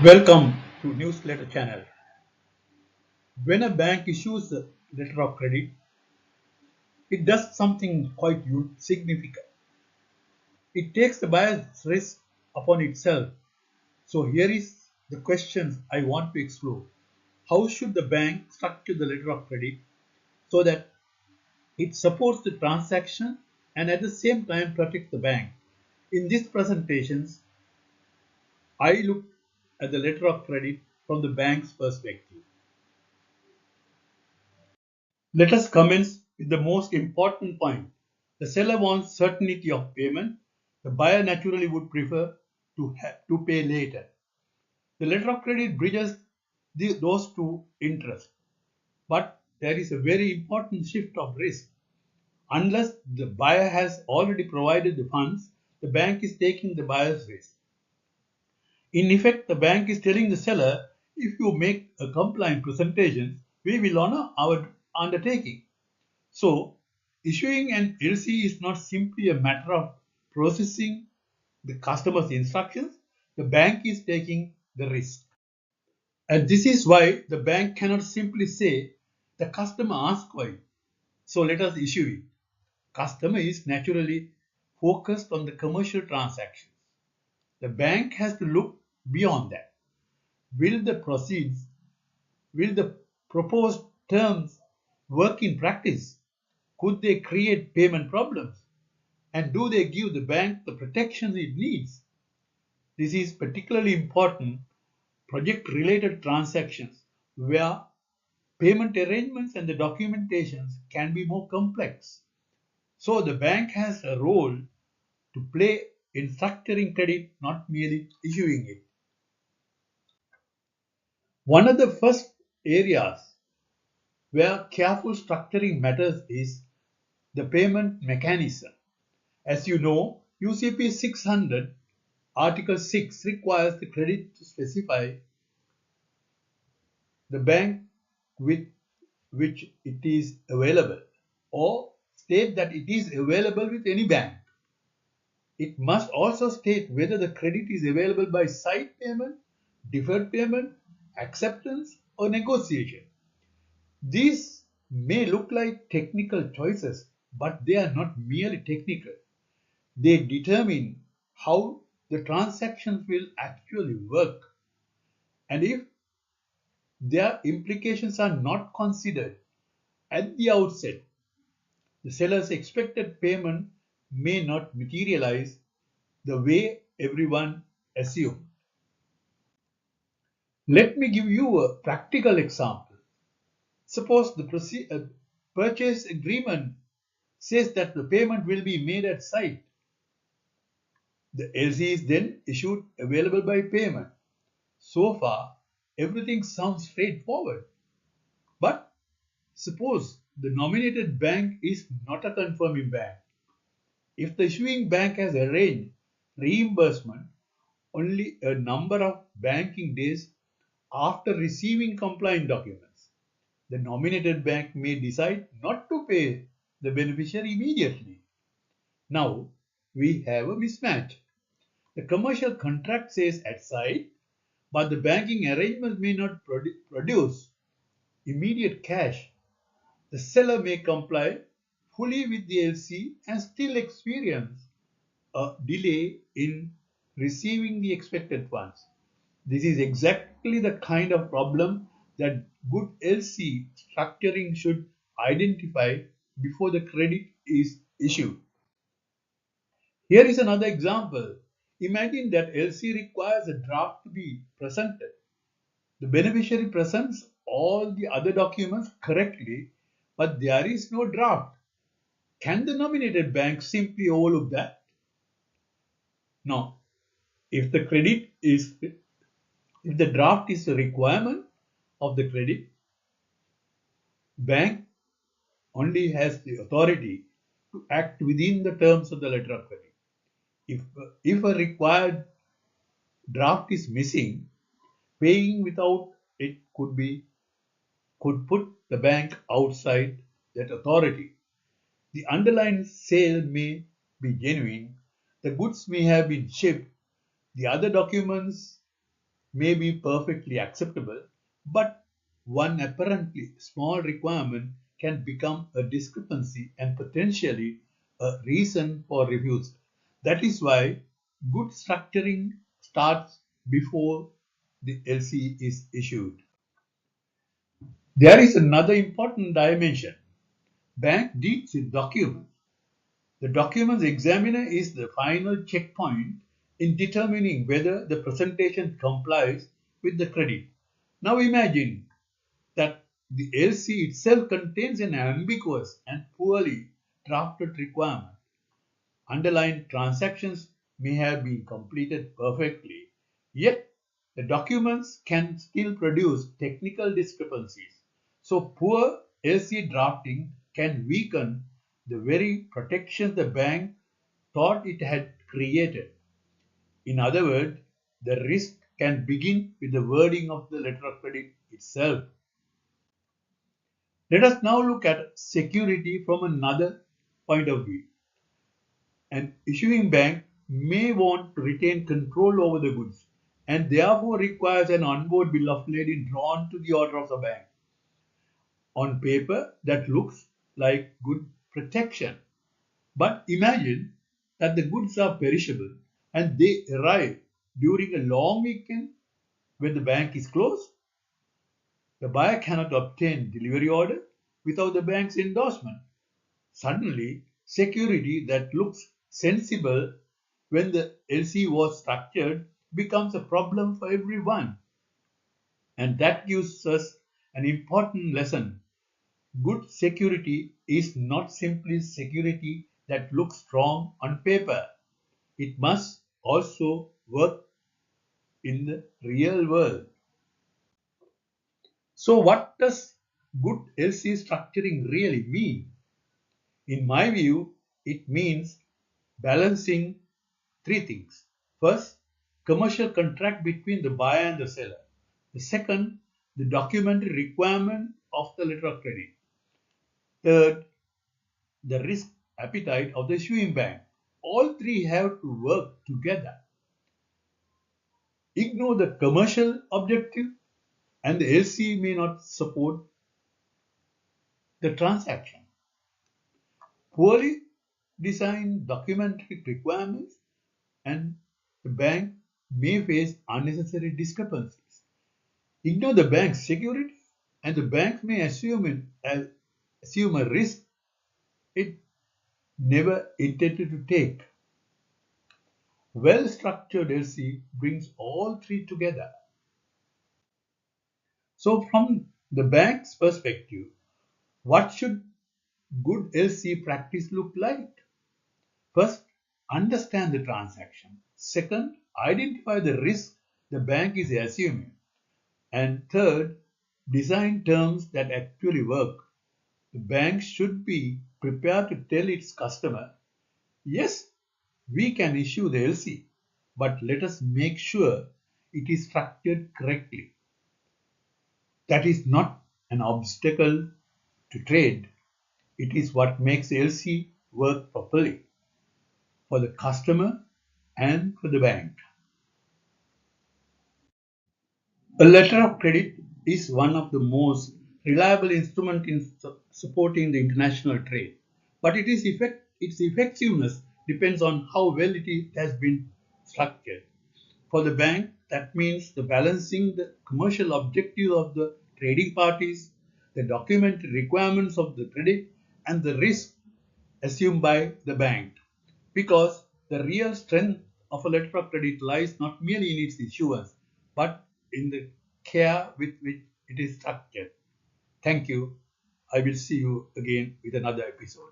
Welcome to Newsletter Channel. When a bank issues a letter of credit, it does something quite significant. It takes the buyer's risk upon itself. So here is the questions I want to explore. How should the bank structure the letter of credit so that it supports the transaction and at the same time protects the bank? In these presentations, I look at the letter of credit from the bank's perspective. Let us commence with the most important point. The seller wants certainty of payment. The buyer naturally would prefer to pay later. The letter of credit bridges those two interests. But there is a very important shift of risk. Unless the buyer has already provided the funds, the bank is taking the buyer's risk. In effect, the bank is telling the seller, if you make a compliant presentation, we will honor our undertaking. So, issuing an LC is not simply a matter of processing the customer's instructions, the bank is taking the risk. And this is why the bank cannot simply say, the customer asked for it, so let us issue it. Customer is naturally focused on the commercial transactions. The bank has to look beyond that. Will the proceeds, will the proposed terms work in practice? Could they create payment problems? And do they give the bank the protections it needs? This is particularly important project related transactions where payment arrangements and the documentations can be more complex. So the bank has a role to play in structuring credit, not merely issuing it. One of the first areas where careful structuring matters is the payment mechanism. As you know, UCP 600 Article 6 requires the credit to specify the bank with which it is available or state that it is available with any bank. It must also state whether the credit is available by side payment, deferred payment, acceptance, or negotiation. These may look like technical choices, but they are not merely technical. They determine how the transactions will actually work. And if their implications are not considered at the outset, the seller's expected payment may not materialize the way everyone assumed. Let me give you a practical example. Suppose the purchase agreement says that the payment will be made at site. The LC is then issued available by payment. So far, everything sounds straightforward. But suppose the nominated bank is not a confirming bank. If the issuing bank has arranged reimbursement only a number of banking days after receiving compliant documents, the nominated bank may decide not to pay the beneficiary immediately. Now we have a mismatch. The commercial contract says at site, but the banking arrangement may not produce immediate cash. The seller may comply fully with the LC and still experience a delay in receiving the expected funds. This is exactly the kind of problem that good LC structuring should identify before the credit is issued. Here is another example. Imagine that LC requires a draft to be presented. The beneficiary presents all the other documents correctly, but there is no draft. Can the nominated bank simply overlook that? No. If the credit is if the draft is a requirement of the credit, bank only has the authority to act within the terms of the letter of credit. If a required draft is missing, paying without it could put the bank outside that authority. The underlying sale may be genuine, the goods may have been shipped, the other documents may be perfectly acceptable, but one apparently small requirement can become a discrepancy and potentially a reason for refusal. That is why good structuring starts before the LC is issued. There is another important dimension. Bank deals with documents. The documents examiner is the final checkpoint in determining whether the presentation complies with the credit. Now imagine that the LC itself contains an ambiguous and poorly drafted requirement. Underlying transactions may have been completed perfectly, yet the documents can still produce technical discrepancies. So poor LC drafting can weaken the very protections the bank thought it had created. In other words, the risk can begin with the wording of the letter of credit itself. Let us now look at security from another point of view. An issuing bank may want to retain control over the goods and therefore requires an onboard bill of lading drawn to the order of the bank. On paper, that looks like good protection. But imagine that the goods are perishable and they arrive during a long weekend when the bank is closed. The buyer cannot obtain delivery order without the bank's endorsement. Suddenly, security that looks sensible when the LC was structured becomes a problem for everyone. And that gives us an important lesson. Good security is not simply security that looks strong on paper. It must also work in the real world. So, what does good LC structuring really mean? In my view, it means balancing three things. First, commercial contract between the buyer and the seller. The second, the documentary requirement of the letter of credit. Third, the risk appetite of the issuing bank. All three have to work together. Ignore the commercial objective and the LC may not support the transaction. Poorly designed documentary requirements and the bank may face unnecessary discrepancies. Ignore the bank's security and the bank may assume a risk it never intended to take. Well-structured LC brings all three together. So from the bank's perspective, what should good LC practice look like? First, understand the transaction. Second, identify the risk the bank is assuming. And third, design terms that actually work. The bank should be prepared to tell its customer, yes, we can issue the LC, but let us make sure it is structured correctly. That is not an obstacle to trade. It is what makes LC work properly for the customer and for the bank. A letter of credit is one of the most reliable instruments in supporting the international trade, but its effectiveness depends on how well it has been structured. For the bank, that means the balancing the commercial objectives of the trading parties, the documentary requirements of the credit, and the risk assumed by the bank. Because the real strength of a letter of credit lies not merely in its issuance, but in the care with which it is structured. Thank you. I will see you again with another episode.